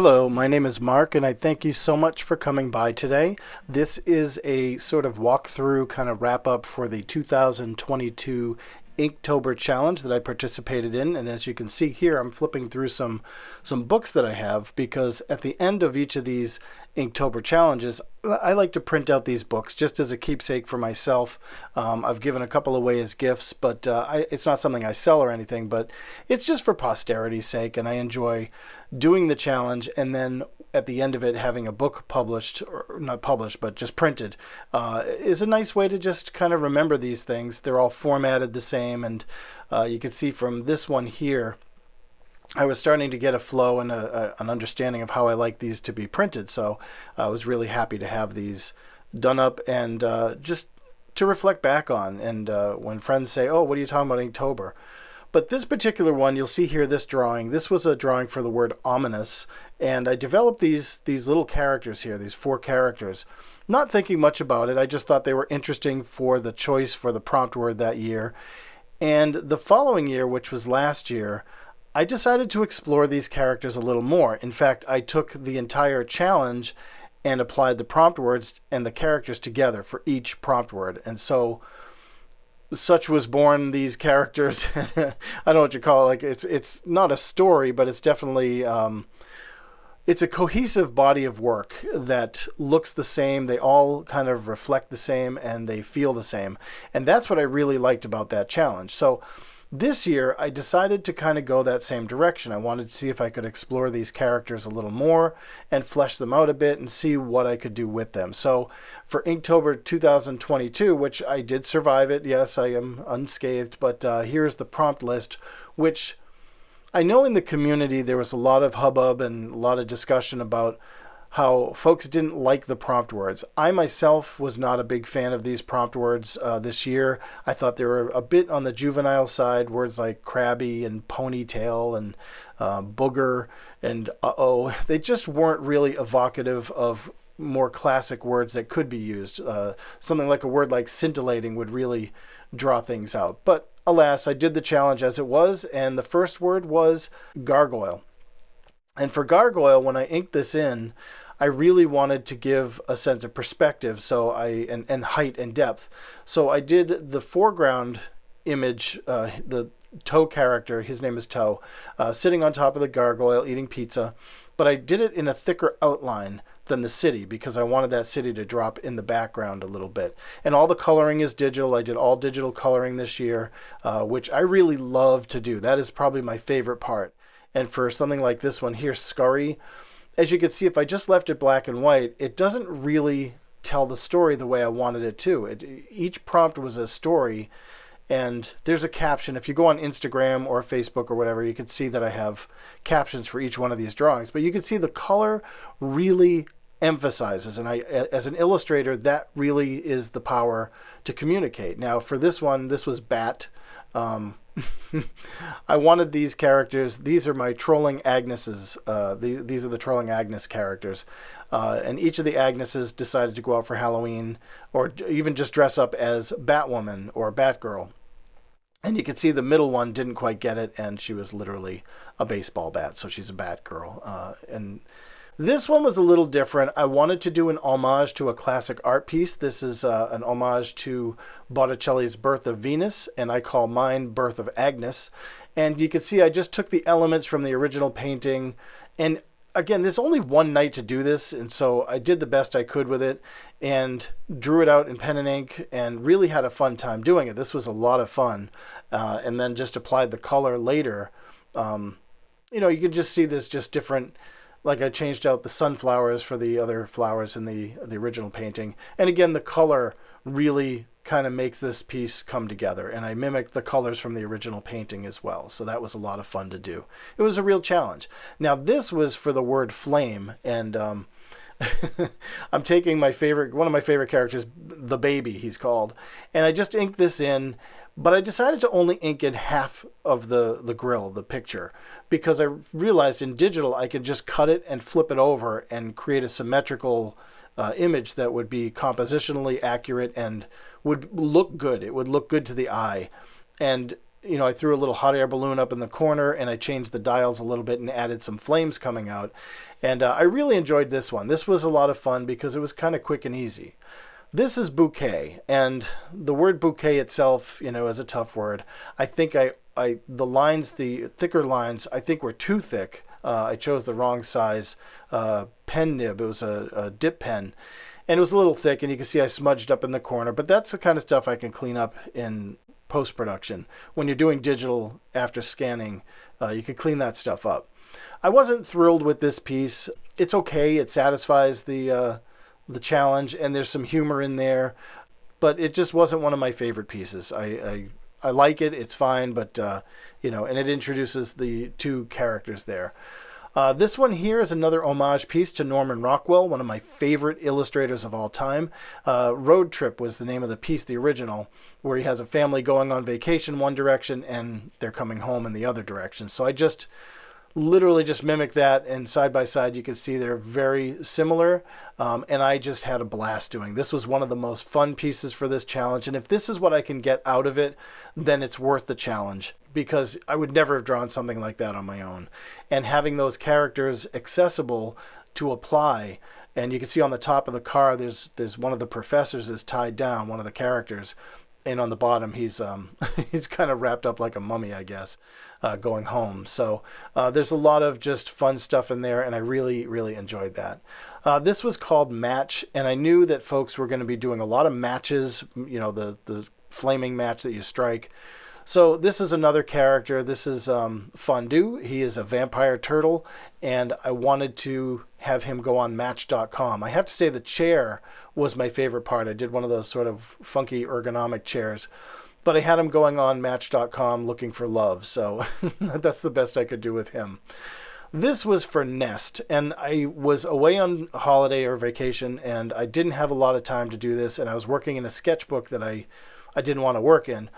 Hello, my name is Mark, and I thank you so much for coming by today. This is a sort of walkthrough kind of wrap up for the 2022 Inktober challenge that I participated in. And as you can see here, I'm flipping through some books that I have, because at the end of each of these Inktober challenges, I like to print out these books just as a keepsake for myself. I've given a couple away as gifts, but it's not something I sell or anything, but it's just for posterity's sake, and I enjoy doing the challenge and then at the end of it having a book published, or not published but just printed, is a nice way to just kind of remember these things. They're all formatted the same, and you can see from this one here I was starting to get a flow and an understanding of how I like these to be printed, so I was really happy to have these done up and just to reflect back on. And when friends say, oh, what are you talking about Inktober? But this particular one, you'll see here, this drawing, this was a drawing for the word ominous, and I developed these little characters here, these 4 characters, not thinking much about it. I just thought they were interesting for the choice for the prompt word that year. And the following year, which was last year, I decided to explore these characters a little more. In fact, I took the entire challenge and applied the prompt words and the characters together for each prompt word. And so such was born these characters. I don't know what you call it. Like it's not a story, but it's definitely it's a cohesive body of work that looks the same. They all kind of reflect the same and they feel the same. And that's what I really liked about that challenge. So this year, I decided to kind of go that same direction. I wanted to see if I could explore these characters a little more and flesh them out a bit and see what I could do with them. So for Inktober 2022, which I did survive it, yes, I am unscathed, but here's the prompt list, which I know in the community there was a lot of hubbub and a lot of discussion about how folks didn't like the prompt words. I myself was not a big fan of these prompt words this year. I thought they were a bit on the juvenile side, words like crabby and ponytail and booger and uh-oh. They just weren't really evocative of more classic words that could be used. Something like a word like scintillating would really draw things out. But alas, I did the challenge as it was, and the first word was gargoyle. And for gargoyle, when I inked this in, I really wanted to give a sense of perspective, so and height and depth. So I did the foreground image, the Toe character, his name is Toe, sitting on top of the gargoyle eating pizza, but I did it in a thicker outline than the city because I wanted that city to drop in the background a little bit. And all the coloring is digital. I did all digital coloring this year, which I really love to do. That is probably my favorite part. And for something like this one here, Scurry, as you can see, if I just left it black and white, it doesn't really tell the story the way I wanted it to. Each prompt was a story, and there's a caption. If you go on Instagram or Facebook or whatever, you can see that I have captions for each one of these drawings. But you can see the color really emphasizes, and as an illustrator, that really is the power to communicate. Now, for this one, this was Bat. I wanted these characters. These are my Trolling Agneses. These are the Trolling Agnes characters. And each of the Agneses decided to go out for Halloween or even just dress up as Batwoman or Batgirl. And you can see the middle one didn't quite get it, and she was literally a baseball bat, so she's a Batgirl. And this one was a little different. I wanted to do an homage to a classic art piece. This is an homage to Botticelli's Birth of Venus, and I call mine Birth of Agnes. And you can see I just took the elements from the original painting. And again, there's only one night to do this, and so I did the best I could with it and drew it out in pen and ink and really had a fun time doing it. This was a lot of fun. And then just applied the color later. You can just see this just different. Like I changed out the sunflowers for the other flowers in the original painting. And again, the color really kind of makes this piece come together. And I mimicked the colors from the original painting as well. So that was a lot of fun to do. It was a real challenge. Now this was for the word flame. And I'm taking one of my favorite characters, the baby he's called. And I just inked this in. But I decided to only ink in half of the grill, the picture, because I realized in digital I could just cut it and flip it over and create a symmetrical image that would be compositionally accurate and would look good. It would look good to the eye. And I threw a little hot air balloon up in the corner and I changed the dials a little bit and added some flames coming out. And I really enjoyed this one. This was a lot of fun because it was kind of quick and easy. This is bouquet, and the word bouquet itself, is a tough word. I think the lines, the thicker lines, I think were too thick. I chose the wrong size pen nib. It was a dip pen, and it was a little thick, and you can see I smudged up in the corner. But that's the kind of stuff I can clean up in post-production. When you're doing digital after scanning, you can clean that stuff up. I wasn't thrilled with this piece. It's okay. It satisfies the challenge, and there's some humor in there, but it just wasn't one of my favorite pieces. I like it. It's fine, but and it introduces the two characters there. This one here is another homage piece to Norman Rockwell, one of my favorite illustrators of all time. Road Trip was the name of the piece, the original, where he has a family going on vacation one direction and they're coming home in the other direction. So I literally just mimic that, and side by side you can see they're very similar, and I just had a blast doing this. Was one of the most fun pieces for this challenge, and if this is what I can get out of it, then it's worth the challenge, because I would never have drawn something like that on my own. And having those characters accessible to apply, and you can see on the top of the car there's one of the professors is tied down, one of the characters, and on the bottom he's he's kind of wrapped up like a mummy, I guess, going home. So there's a lot of just fun stuff in there, and I really, really enjoyed that. This was called Match, and I knew that folks were going to be doing a lot of matches, the flaming match that you strike. So this is another character. This is Fondue. He is a vampire turtle, and I wanted to have him go on Match.com. I have to say the chair was my favorite part. I did one of those sort of funky ergonomic chairs, but I had him going on Match.com looking for love, so that's the best I could do with him. This was for Nest, and I was away on holiday or vacation, and I didn't have a lot of time to do this, and I was working in a sketchbook that I didn't want to work in.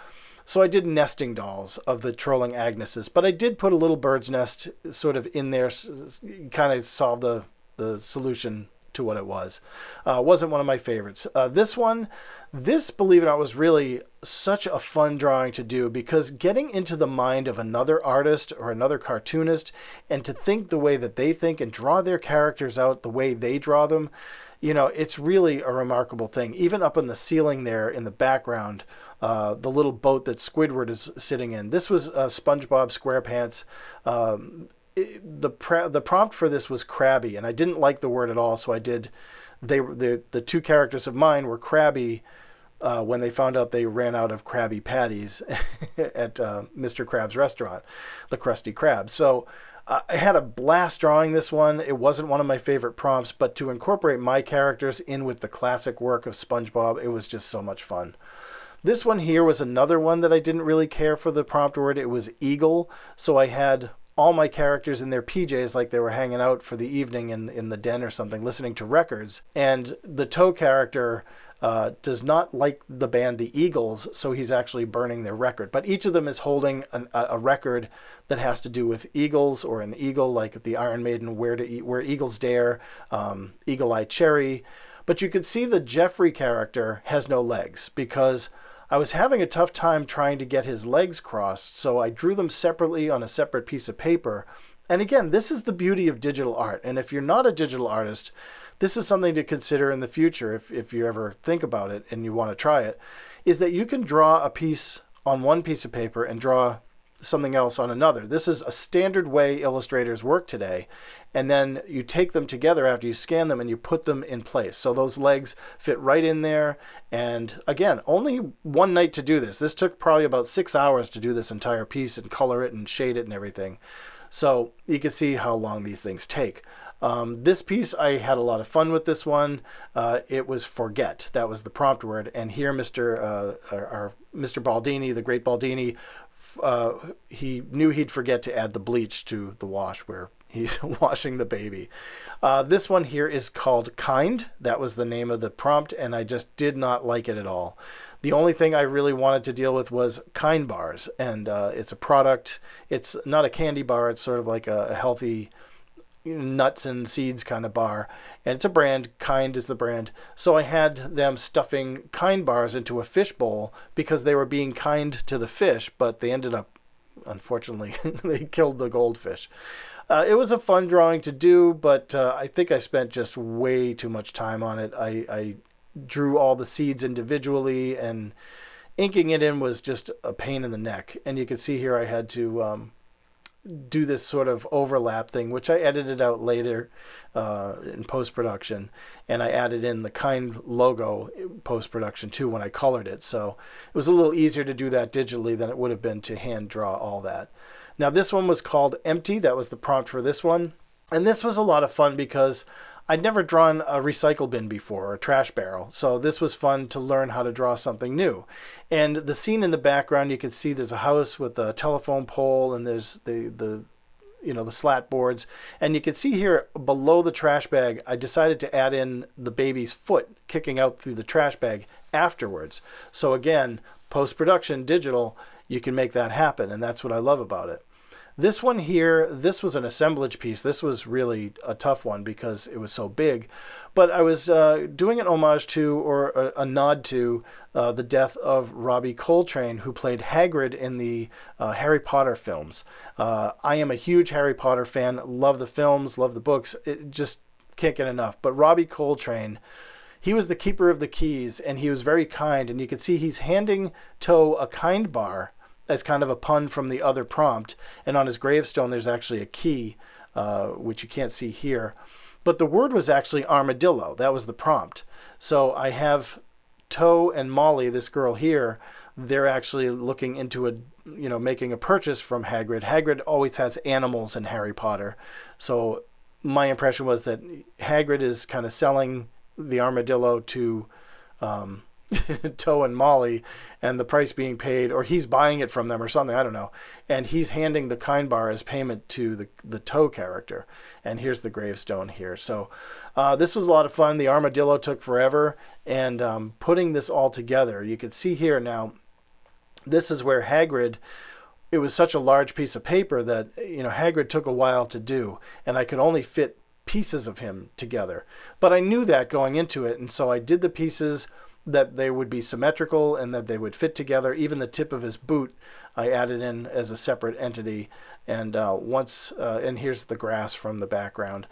So I did nesting dolls of the trolling Agneses, but I did put a little bird's nest sort of in there, kind of solve the solution to what it was. Wasn't one of my favorites. This, believe it or not, was really such a fun drawing to do, because getting into the mind of another artist or another cartoonist and to think the way that they think and draw their characters out the way they draw them, it's really a remarkable thing. Even up on the ceiling there in the background, the little boat that Squidward is sitting in. This was SpongeBob SquarePants. The prompt for this was crabby, and I didn't like the word at all, so I did. The two characters of mine were crabby when they found out they ran out of Krabby Patties at Mr. Krabs' restaurant, the Krusty Krab. So I had a blast drawing this one. It wasn't one of my favorite prompts, but to incorporate my characters in with the classic work of SpongeBob, it was just so much fun. This one here was another one that I didn't really care for the prompt word. It was Eagle, so I had all my characters in their PJs like they were hanging out for the evening in the den or something, listening to records. And the toe character does not like the band The Eagles, so he's actually burning their record. But each of them is holding a record that has to do with eagles, or an eagle, like the Iron Maiden, Where Eagles Dare, Eagle Eye Cherry. But you could see the Jeffrey character has no legs, because I was having a tough time trying to get his legs crossed, so I drew them separately on a separate piece of paper. And again, this is the beauty of digital art. And if you're not a digital artist, this is something to consider in the future, if you ever think about it and you want to try it, is that you can draw a piece on one piece of paper and draw something else on another. This is a standard way illustrators work today. And then you take them together after you scan them and you put them in place. So those legs fit right in there. And again, only one night to do this. This took probably about 6 hours to do this entire piece and color it and shade it and everything. So you can see how long these things take. This piece, I had a lot of fun with this one. It was Forget. That was the prompt word. And here Mr. Baldini, the great Baldini, he knew he'd forget to add the bleach to the wash where he's washing the baby. This one here is called Kind. That was the name of the prompt, and I just did not like it at all. The only thing I really wanted to deal with was Kind bars, and it's a product. It's not a candy bar. It's sort of like a healthy nuts and seeds kind of bar, and it's a brand. Kind is the brand. So I had them stuffing Kind bars into a fish bowl because they were being kind to the fish, but they ended up, unfortunately, they killed the goldfish. It was a fun drawing to do, but I think I spent just way too much time on it. I drew all the seeds individually, and inking it in was just a pain in the neck. And you can see here I had to do this sort of overlap thing, which I edited out later in post-production, and I added in the Kind logo post-production too when I colored it. So it was a little easier to do that digitally than it would have been to hand draw all that. Now this one was called Empty. That was the prompt for this one. And this was a lot of fun because I'd never drawn a recycle bin before, or a trash barrel. So this was fun to learn how to draw something new. And the scene in the background, you can see there's a house with a telephone pole, and there's the slat boards. And you can see here below the trash bag, I decided to add in the baby's foot kicking out through the trash bag afterwards. So again, post-production, digital, you can make that happen, and that's what I love about it. This one here, this was an assemblage piece. This was really a tough one because it was so big. But I was doing an homage to, or a nod to, the death of Robbie Coltrane, who played Hagrid in the Harry Potter films. I am a huge Harry Potter fan. Love the films, love the books. It just can't get enough. But Robbie Coltrane, he was the keeper of the keys, and he was very kind. And you can see he's handing Toe a Kind bar as kind of a pun from the other prompt. And on his gravestone, there's actually a key, which you can't see here. But the word was actually armadillo. That was the prompt. So I have Toe and Molly, this girl here, they're actually looking into making a purchase from Hagrid. Hagrid always has animals in Harry Potter. So my impression was that Hagrid is kind of selling the armadillo to Toe and Molly, and the price being paid, or he's buying it from them or something, I don't know. And he's handing the Kind bar as payment to the Toe character. And here's the gravestone here. So this was a lot of fun. The armadillo took forever, and putting this all together, you can see here now, this is where Hagrid, it was such a large piece of paper that, Hagrid took a while to do, and I could only fit pieces of him together. But I knew that going into it, and so I did the pieces that they would be symmetrical and that they would fit together. Even the tip of his boot I added in as a separate entity, and and here's the grass from the background.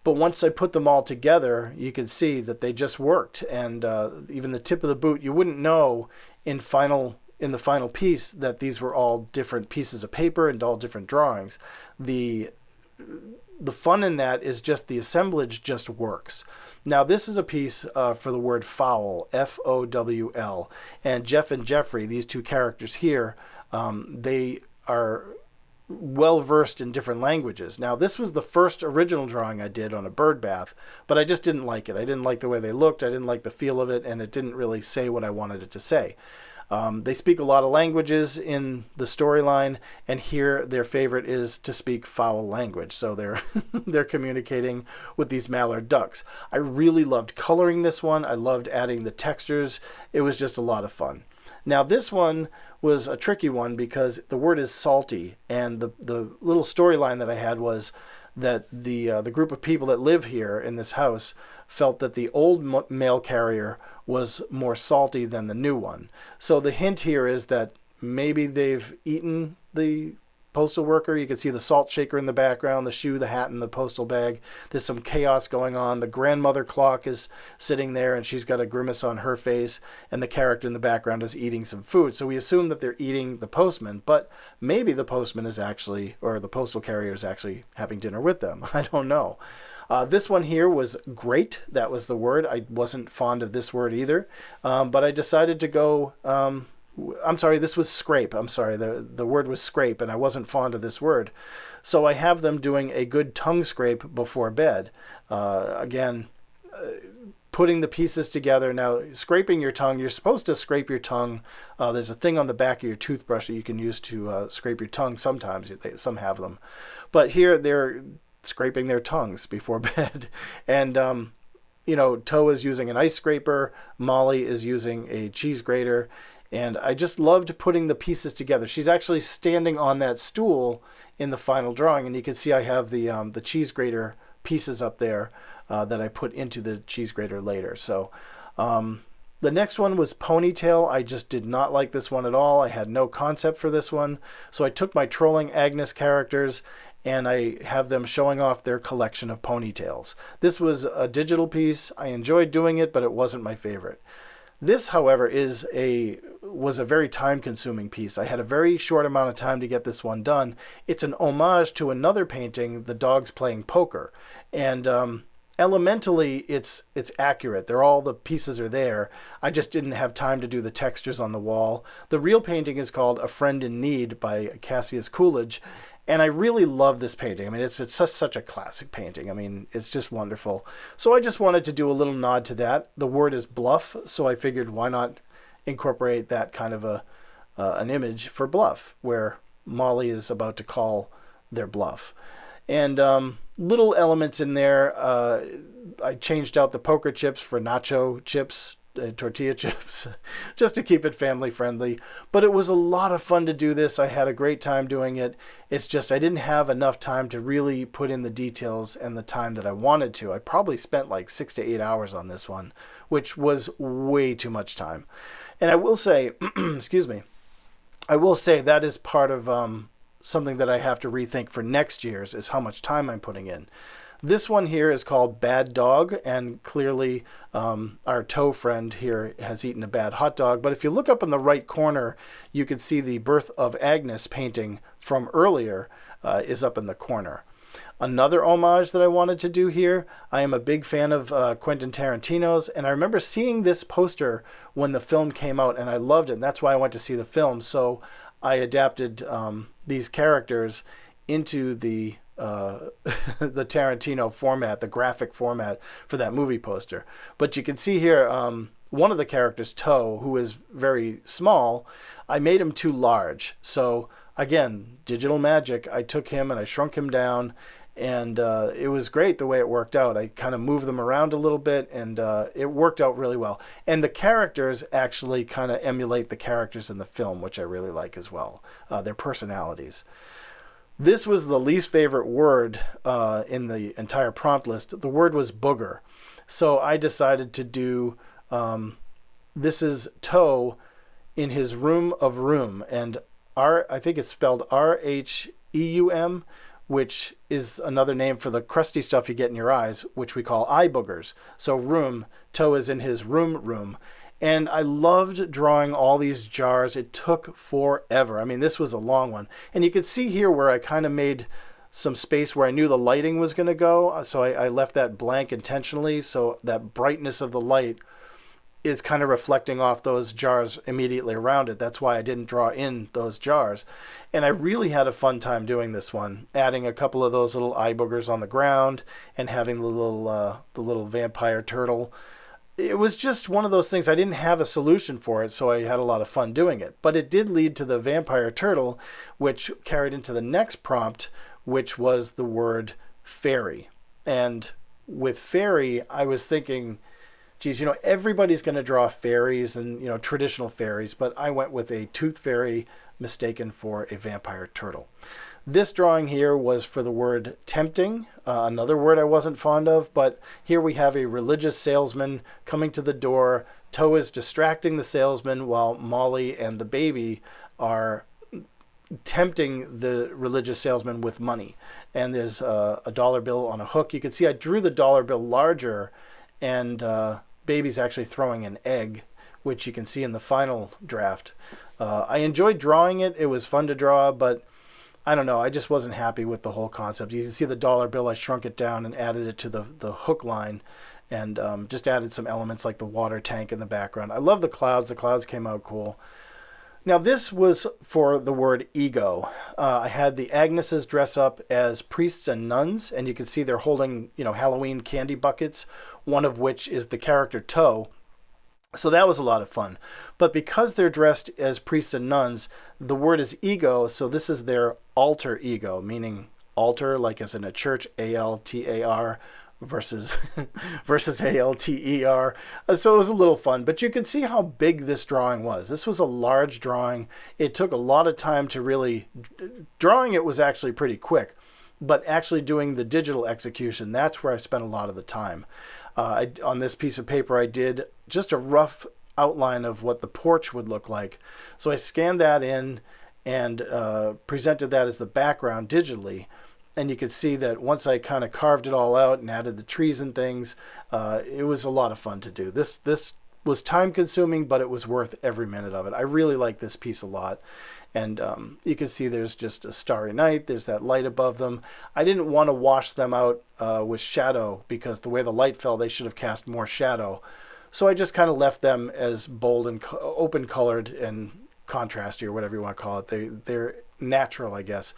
But once I put them all together, you can see that they just worked, and even the tip of the boot, you wouldn't know in the final piece that these were all different pieces of paper and all different drawings. The fun in that is just the assemblage just works. Now this is a piece for the word fowl, F-O-W-L, and Jeff and Jeffrey, these two characters here, they are well versed in different languages. Now this was the first original drawing I did on a bird bath, but I just didn't like it. I didn't like the way they looked, I didn't like the feel of it, and it didn't really say what I wanted it to say. They speak a lot of languages in the storyline, and here their favorite is to speak foul language. So they're communicating with these mallard ducks. I really loved coloring this one. I loved adding the textures. It was just a lot of fun. Now this one was a tricky one because the word is salty, and the little storyline that I had was that the group of people that live here in this house felt that the old mail carrier was more salty than the new one. So the hint here is that maybe they've eaten the postal worker. You can see the salt shaker in the background, the shoe, the hat, and the postal bag. There's some chaos going on. The grandmother clock is sitting there, and she's got a grimace on her face, and the character in the background is eating some food. So we assume that they're eating the postman, but maybe the postman is actually, or the postal carrier is actually having dinner with them. I don't know. This one here was great. That was the word. I wasn't fond of this word either, but I decided to go... I'm sorry, this was scrape. I'm sorry, the word was scrape, and I wasn't fond of this word. So I have them doing a good tongue scrape before bed. Putting the pieces together. Now, scraping your tongue, you're supposed to scrape your tongue. There's a thing on the back of your toothbrush that you can use to scrape your tongue sometimes. Some have them. But here they're scraping their tongues before bed. And, Toe is using an ice scraper. Molly is using a cheese grater. And I just loved putting the pieces together. She's actually standing on that stool in the final drawing. And you can see I have the cheese grater pieces up there that I put into the cheese grater later. So the next one was Ponytail. I just did not like this one at all. I had no concept for this one. So I took my Trolling Agnes characters and I have them showing off their collection of ponytails. This was a digital piece. I enjoyed doing it, but it wasn't my favorite. This, however, was a very time-consuming piece. I had a very short amount of time to get this one done. It's an homage to another painting, The Dogs Playing Poker. And elementally, it's accurate. All the pieces are there. I just didn't have time to do the textures on the wall. The real painting is called A Friend in Need by Cassius Coolidge. And I really love this painting. I mean, it's such a classic painting. I mean, it's just wonderful. So I just wanted to do a little nod to that. The word is bluff, so I figured why not incorporate that kind of an image for bluff, where Molly is about to call their bluff. And little elements in there. I changed out the poker chips for nacho chips, tortilla chips, just to keep it family friendly. But it was a lot of fun to do this. I had a great time doing it. It's just I didn't have enough time to really put in the details and the time that I wanted to. I probably spent like 6 to 8 hours on this one, which was way too much time. And I will say, excuse me, I will say that is part of something that I have to rethink for next year's, is how much time I'm putting in. This one here is called Bad Dog, and clearly our toe friend here has eaten a bad hot dog. But if you look up in the right corner, you can see the Birth of Agnes painting from earlier is up in the corner. Another homage that I wanted to do here, I am a big fan of Quentin Tarantino's, and I remember seeing this poster when the film came out, and I loved it, and that's why I went to see the film. So I adapted these characters into the the Tarantino format, the graphic format for that movie poster. But you can see here one of the characters, Toe, who is very small, I made him too large. So again, digital magic, I took him and I shrunk him down, and it was great the way it worked out. I kind of moved them around a little bit, and it worked out really well. And the characters actually kind of emulate the characters in the film, which I really like as well, their personalities. This was the least favorite word in the entire prompt list. The word was booger. So I decided to do, this is Toe in his room of room. And I think it's spelled R-H-E-U-M, which is another name for the crusty stuff you get in your eyes, which we call eye boogers. So room, Toe is in his room. And I loved drawing all these jars. It took forever. I mean, this was a long one. And you can see here where I kind of made some space where I knew the lighting was going to go. So I left that blank intentionally. So that brightness of the light is kind of reflecting off those jars immediately around it. That's why I didn't draw in those jars. And I really had a fun time doing this one, adding a couple of those little eye boogers on the ground and having the little vampire turtle. It was just one of those things. I didn't have a solution for it, so I had a lot of fun doing it. But it did lead to the vampire turtle, which carried into the next prompt, which was the word fairy. And with fairy, I was thinking, geez, everybody's going to draw fairies and, traditional fairies, but I went with a tooth fairy mistaken for a vampire turtle. This drawing here was for the word tempting, another word I wasn't fond of, but here we have a religious salesman coming to the door. Toe is distracting the salesman while Molly and the baby are tempting the religious salesman with money. And there's a dollar bill on a hook. You can see I drew the dollar bill larger, and baby's actually throwing an egg, which you can see in the final draft. I enjoyed drawing it. It was fun to draw, but I don't know. I just wasn't happy with the whole concept. You can see the dollar bill. I shrunk it down and added it to the hook line, and just added some elements like the water tank in the background. I love the clouds. The clouds came out cool. Now this was for the word ego. I had the Agneses dress up as priests and nuns, and you can see they're holding, Halloween candy buckets, one of which is the character Toe. So that was a lot of fun. But because they're dressed as priests and nuns, the word is ego, so this is their alter ego, meaning altar, like as in a church, A-L-T-A-R, versus versus ALTER. So it was a little fun, but you can see how big this drawing was. This was a large drawing. It took a lot of time to really drawing. It was actually pretty quick, but actually doing the digital execution, that's where I spent a lot of the time. On this piece of paper, I did just a rough outline of what the porch would look like. So I scanned that in and presented that as the background digitally. And you could see that once I kind of carved it all out and added the trees and things, it was a lot of fun to do. This was time consuming, but it was worth every minute of it. I really like this piece a lot. And you can see there's just a starry night. There's that light above them. I didn't want to wash them out with shadow because the way the light fell, they should have cast more shadow. So I just kind of left them as bold and open colored and contrasty, or whatever you want to call it. They're natural, I guess.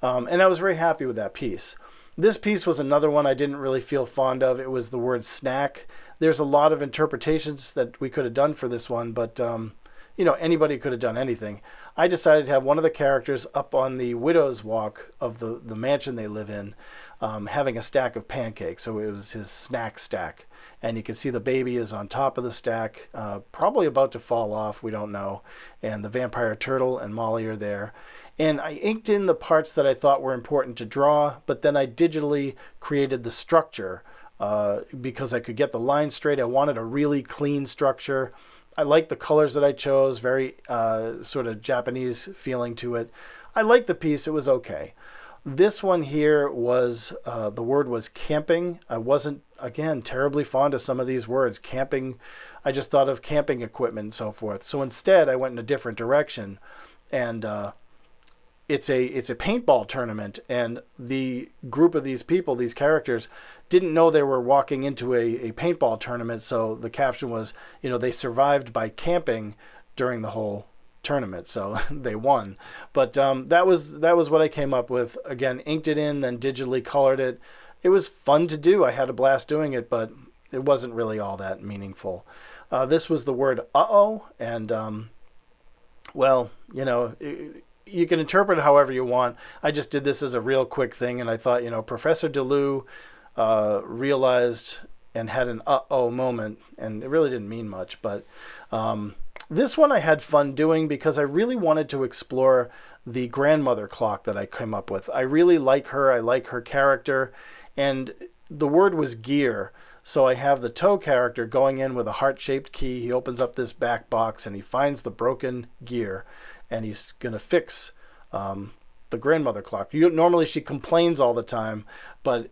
And I was very happy with that piece. This piece was another one I didn't really feel fond of. It was the word snack. There's a lot of interpretations that we could have done for this one, but you know, anybody could have done anything. I decided to have one of the characters up on the widow's walk of the mansion they live in, having a stack of pancakes. So it was his snack stack. And you can see the baby is on top of the stack, probably about to fall off, we don't know. And the vampire turtle and Molly are there. And I inked in the parts that I thought were important to draw, but then I digitally created the structure because I could get the lines straight. I wanted a really clean structure. I like the colors that I chose, very sort of Japanese feeling to it. I liked the piece. It was okay. This one here was, the word was camping. I wasn't, again, terribly fond of some of these words. Camping, I just thought of camping equipment and so forth. So instead, I went in a different direction. And it's a paintball tournament. And the group of these people, these characters, didn't know they were walking into a paintball tournament. So the caption was, you know, they survived by camping during the whole tournament, so they won. But that was what I came up with. Again, inked it in, then digitally colored it. It was fun to do. I had a blast doing it, but it wasn't really all that meaningful. This was the word uh-oh, and well, you know, you can interpret it however you want. I just did this as a real quick thing, and I thought, you know, Professor DeLu realized and had an uh-oh moment, and it really didn't mean much, but this one I had fun doing because I really wanted to explore the grandmother clock that I came up with. I really like her. I like her character. And the word was gear. So I have the toe character going in with a heart-shaped key. He opens up this back box and he finds the broken gear. And he's going to fix the grandmother clock. Normally she complains all the time, but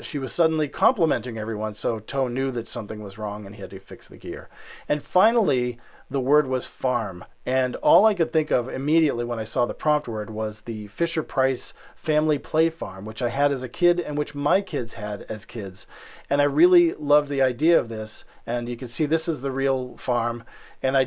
she was suddenly complimenting everyone. So Toe knew that something was wrong and he had to fix the gear. And finally, the word was farm. And all I could think of immediately when I saw the prompt word was the Fisher-Price family play farm, which I had as a kid and which my kids had as kids. And I really loved the idea of this. And you can see this is the real farm. And I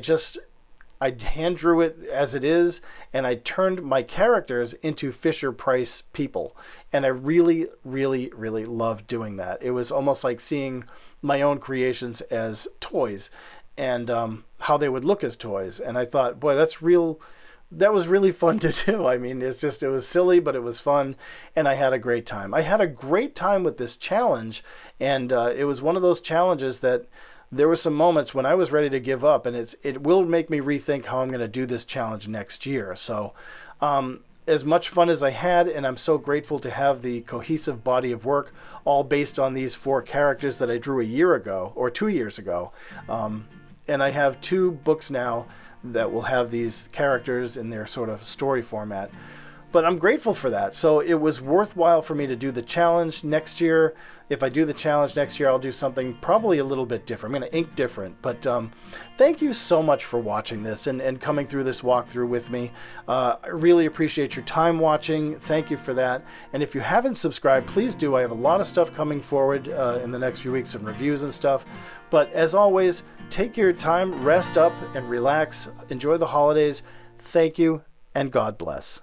hand drew it as it is, and I turned my characters into Fisher-Price people. And I really, really, really loved doing that. It was almost like seeing my own creations as toys and how they would look as toys. And I thought, boy, that was really fun to do. I mean, it was silly, but it was fun, and I had a great time. I had a great time with this challenge, and it was one of those challenges that there were some moments when I was ready to give up, and it will make me rethink how I'm going to do this challenge next year. So as much fun as I had, and I'm so grateful to have the cohesive body of work all based on these 4 characters that I drew a year ago, or 2 years ago. And I have 2 books now that will have these characters in their sort of story format. But I'm grateful for that. So it was worthwhile for me to do the challenge next year. If I do the challenge next year, I'll do something probably a little bit different. I'm going to ink different. But thank you so much for watching this and coming through this walkthrough with me. I really appreciate your time watching. Thank you for that. And if you haven't subscribed, please do. I have a lot of stuff coming forward in the next few weeks, some reviews and stuff. But as always, take your time, rest up and relax. Enjoy the holidays. Thank you, and God bless.